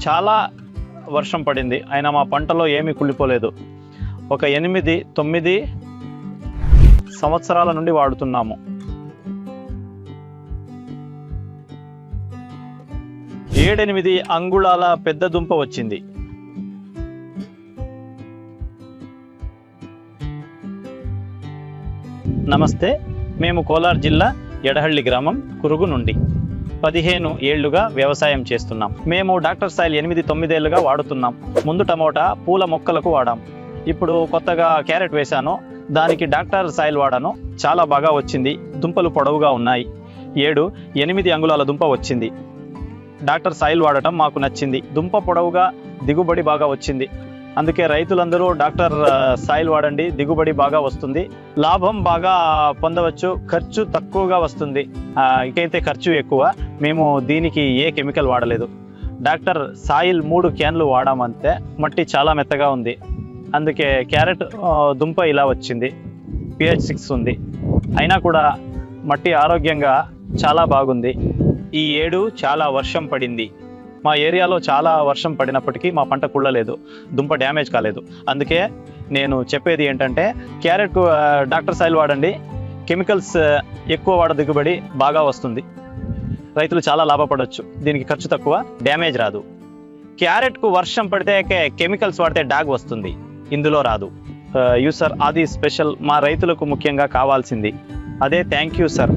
చాలా వర్షం పడింది, అయినా మా పంటలో ఏమీ కుళ్ళిపోలేదు. ఒక 8-9 సంవత్సరాల నుండి వాడుతున్నాము. ఏడెనిమిది అంగుళాల పెద్ద దుంప వచ్చింది. నమస్తే, మేము కోలార్ జిల్లా ఎడహళ్ళి గ్రామం కురుగు నుండి 15 ఏళ్లుగా వ్యవసాయం చేస్తున్నాం. మేము డాక్టర్ సాయిల్ 8-9 ఏళ్లుగా వాడుతున్నాం. ముందు టమోటా పూల మొక్కలకు వాడాం. ఇప్పుడు కొత్తగా క్యారెట్ వేశాను, దానికి డాక్టర్ సాయిల్ వాడాను. చాలా బాగా వచ్చింది. దుంపలు పొడవుగా ఉన్నాయి. 7-8 అంగుళాల దుంప వచ్చింది. డాక్టర్ సాయిల్ వాడటం మాకు నచ్చింది. దుంప పొడవుగా, దిగుబడి బాగా వచ్చింది. అందుకే రైతులందరూ డాక్టర్ సాయిల్ వాడండి, దిగుబడి బాగా వస్తుంది, లాభం బాగా పొందవచ్చు, ఖర్చు తక్కువగా వస్తుంది. ఇంకైతే ఖర్చు ఎక్కువ. మేము దీనికి ఏ కెమికల్ వాడలేదు. డాక్టర్ సాయిల్ 3 క్యాన్లు వాడామంతే. మట్టి చాలా మెత్తగా ఉంది, అందుకే క్యారెట్ దుంప ఇలా వచ్చింది. pH 6 ఉంది, అయినా కూడా మట్టి ఆరోగ్యంగా చాలా బాగుంది. ఈ ఏడు చాలా వర్షం పడింది. మా ఏరియాలో చాలా వర్షం పడినప్పటికీ మా పంట కుళ్ళలేదు, దుంప డ్యామేజ్ కాలేదు. అందుకే నేను చెప్పేది ఏంటంటే, క్యారెట్కు డాక్టర్ సాయిల్ వాడండి. కెమికల్స్ ఎక్కువ వాడ, దిగుబడి బాగా వస్తుంది, రైతులు చాలా లాభపడవచ్చు. దీనికి ఖర్చు తక్కువ, డ్యామేజ్ రాదు. క్యారెట్కు వర్షం పడితే కెమికల్స్ వాడితే డాగ్ వస్తుంది, ఇందులో రాదు. యూసర్ అది స్పెషల్, మా రైతులకు ముఖ్యంగా కావాల్సింది అదే. Thank you sir.